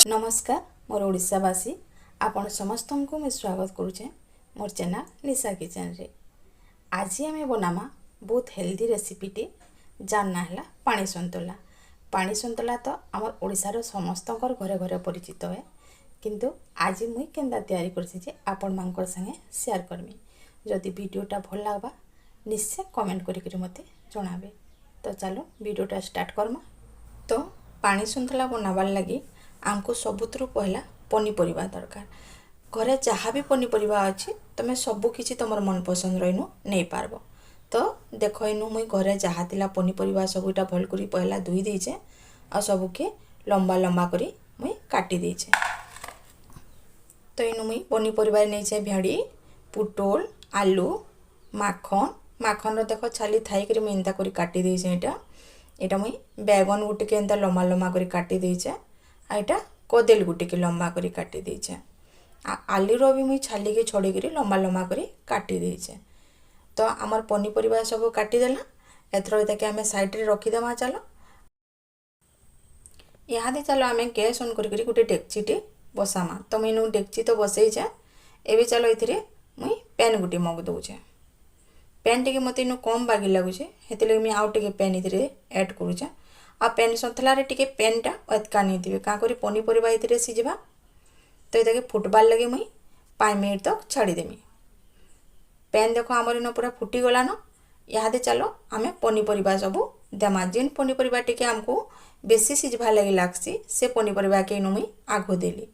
नमस्कार मोर ओडिशावासी आपण समस्त को मैं स्वागत करुचे मोर चैनल निशा किचन रे। आज आम बनामा बहुत हेल्दी रेसिपीटी जार ना है पानी सन्तुला। पानी सन्तुला तो आम ओडिशार समस्त घरे घरे परिचित है, किंतु आज मुई केंदा तैयारी करछि आपण मानकर संगे शेयर करमी। जदि वीडियोटा भल लागबा निश्चय कमेंट करिक मते जणाबे। तो चलो वीडियोटा स्टार्ट करमा। तो पानी सन्तुला बनाबार लगी आमको सबुतु पहला पनीपरिया दरकार। घरे जहाँ भी पनीपरिया अच्छी तुम सबू किसी तुम मन पसंद रहीनु नहीं पारब। तो देख इनु मुई घरे जहाँ तिला पनीपरिया सबूटा भल करी पहला धोई देचे और सबके लंबा लंबा करी मुई काटी देचे। तो इनु मुई पनीपरिया नहीं भेड़ी पुटल आलू माखन माखन देख छाली थाई करी मुई एंता करी काटी देचे। एटा मुई बैगन गुटे के एंता लंबा लंबा करी काटी देचे। आईटा कदेल गुटे के लंबा करी काटी देचे। आलू रो भी मुई छाली के छोड़ी करी लंबा लंबा करी काटी देचे। तो आमर पनीपरिया सब काटी देला एथरो इताके आमे साइड रे रखी देमा। चलो इहादे चलो आमे गैस ऑन करी करी गुटे डेक्चीटे बसामा। तो मुई डेक्ची तो बसई जे एबे चलो इथिरे मुई पैन गुटे मग दउचे। पैन टिके मते इनु कम बागी लागुचे हेतिले मुई आउ टिके पैन इथिरे ऐड करूचे। आ पैन सन्तला रे टिके पैनटा अतका नहीं दिवे का करी पनीपरिया इथिरे सिझबा। तो इताके फुटबार लगे मुई 5 मिनट तक छाड़ी देमी। पैन देखो आमर इन पूरा फुटी गलान। इहादे चलो आमे पनीपरिया सब देमा। जेन पनीपरिया टिके आमको बेसी सिझबार लगे लागसी से पनीपरिया के इनु मुई आगो देली।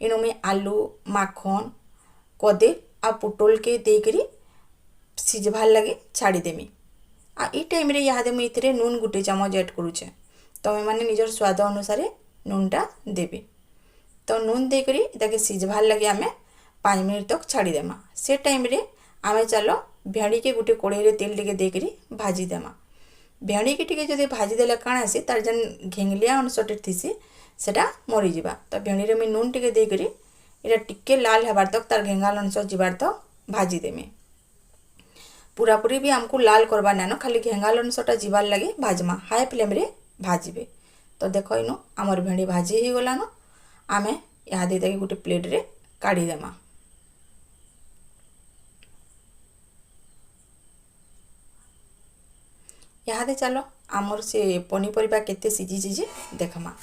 इनु मुई आलू माखन कदे आ पुटल के देकरी सिझबार लगे छाड़ी देमी। आ ई टाइम रे इहादे मुई इथिरे नून गुटे चामच ऐड करूचे। तमे माने निजर स्वाद अनुसार नूनटा देबे। तो नून देकरी इताके सिझबार लगे आमे 5 मिनट तक छाड़ी देमा। से टाइम रे आमे चलो भेड़ी के गुटे कड़ाई रे तेल टिके देकरी भाजी देमा। भेड़ी के टिके जदि भाजी देले काण आसी तार जन घेंगलिया अंशटे थिसी सेटा मरी जिबा। तो भेड़ी रे मुई नून टिके देकरी एटा टिके लाल हेबार तक तार घेंगाल अंश जिबार तक भाजी देमी। पूरा पूरी भी हमको लाल करबा नानो खाली घेंगाल अंशटा जिबार लगे भाजमा। हाई फ्लेम रे भाजीबे। तो देखो इनु आमर भेड़ी भाजी ही गलानो। आमे इहादे ताके गुटे प्लेट रे काढ़ी देमा। इहादे चलो आमर से पनीपरिया केते सिझी जे देखमा।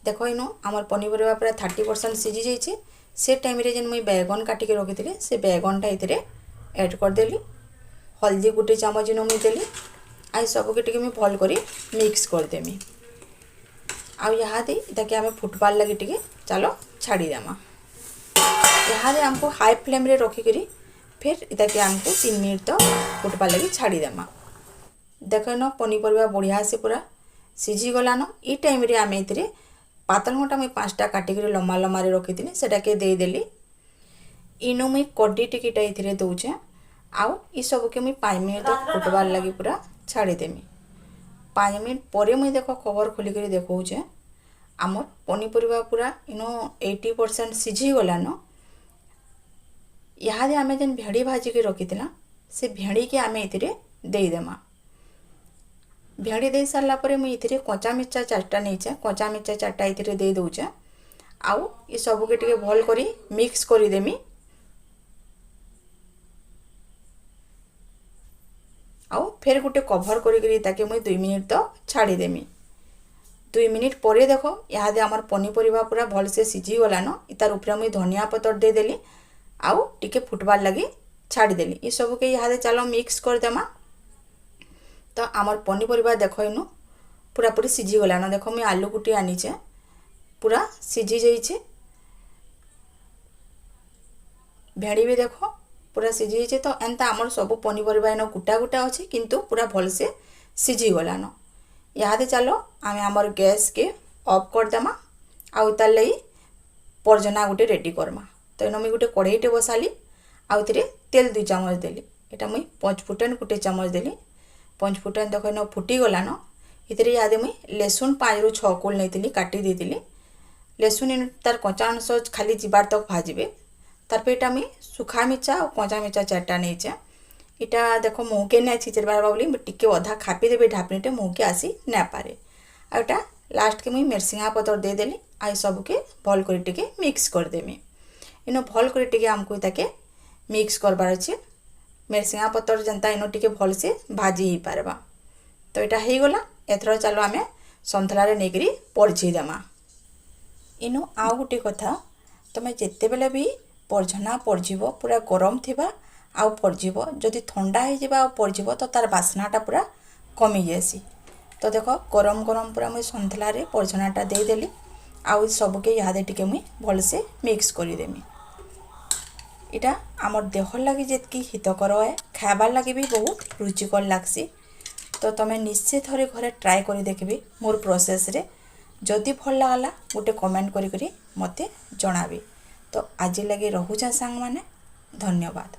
देखो इनु आमर पनीपरिया पूरा 30% सिझी जाइए। से टाइम रे जेन मुई बैगन काटी के रखी से बैगनटा इथिरे ऐड कर देली। हल्दी गुटे चामच इन मुई देली। आई सबके टिके मुई भल करी मिक्स कर देमी। आउ इहादे इताके आमे फुटबार लगे टिके चलो छाड़ी देमा। इहादे हमको हाई फ्लेम रे रखी करी फिर इताके हमको 3 मिनट तक फुटबार लगे छाड़ी देमा। देखो न पनीपरिया बढ़िया से पूरा सिझी गलान। ई टाइम रे आमे इथिरे पातल घंटा मुई 5टा काटी करी लम्बा लम्बा रे रखी थिनी सेटा के दे देली। इनु मुई कड्डी टिकेटा इथिरे दउचे। आउ ई सब के मुई 5 मिनट तक फुटबार लगी पूरा छाड़ी देमी। 5 मिनट परे मुई देखो कवर खोली करी देखौचे आमर पनीपरिया पूरा इनो 80% सिझी गलान। इहादे आमे जेन भेड़ी भाजी के रखीथिला से भेड़ी के आमे इथिरे देई देमा। भेड़ी दे सारला परे मुई इथिरे कच्चा मिर्चा 4टा नैचे। कच्चा मिर्चा 4टा इथिरे दे दउचे। आउ ई सब के टिके भल करी मिक्स करी देमी। आउ फिर गुटे कभर करी ताके मुई 2 मिनट तक छाड़ी देमी। 2 मिनट परे देखो इहादे आमर पनीपरिया पूरा भल से सिझी गलान। इतार ऊपर मुई धनिया पतर दे देली। आउ टिके फुटबार लगी छाड़ी देली। ई सब के इहादे चलो मिक्स कर देमा। तो आमर पनीपरिया देखो इनु पूरा पूरी सिझी गलान। देखो मुई आलू गुटे आनीचे पूरा सिझी जाइए। भेड़ी भी देखो पूरा सिझी जाइए। तो एंता आमर सब पनीपरिया इन गुटा गुटा अच्छे किंतु पूरा भल से सिझी गलान। इहादे चलो आमे आमर गैस के ऑफ कर देमा। आउ तार लई परजना गुटे रेडी करमा। तो इन मुई गुटे कढ़ाईटे बसाली। आउ इथिरे तेल 2 चामच देली। एटा मुई 5 फुटन गुटे चामच देली। 5 फुटन देखो इन फुटी गलान। इथिरे इहादे मुई लेसुन 5 ରୁ 6 कोल नैतिली काटी देतिली। लेसुन इन तार कच्चा अंश खाली जिबार तक भाजबे। तार पे इटा मुई सुखा मिर्चा और कच्चा मिर्चा 4टा नैचे। इटा देखो मुहके ना छिचरबार बोली टिके अधा खापी देबे ढापनीटे मुहके आसी ना पारे। आटा लास्ट के मुई मिरसिंगा पतर दे देली। आई सबके भल कर टिके मिक्स करदेमी इनो भल कर टिके आमको ताके मिक्स करबार अच्छे मिरसिंगा पतर जनता इनो टिके भल से भाजी ही पारबा। तो यहाँ हो गला एथर चलो आम सन्तुला नहीं परझी देमा। इनो आउ गोटे कथा तुम्हें जिते बेले भी परझना परझिब पूरा गरम थिबा आउ परझिब जदि ठंडा हो जाए परझिब तो तार बास्नाटा पूरा कमी जाएसी। तो देख गरम गरम पूरा मुझे सन्तुला परझनाटा देदेली आउ सबके इहादे टिके मुई भलसे मिक्स करदेमी। इटा आमर देह लगी जितकी हितकर है खाबार लगे भी बहुत रुचिकर लगसी। तो तुम्हें निश्चय थरे घरे ट्राए कर देखबी मोर प्रोसेस रे जदि भल लागला गोटे कमेंट करी मते जणाबी। तो आज लगे रहुचा सांग माने धन्यवाद।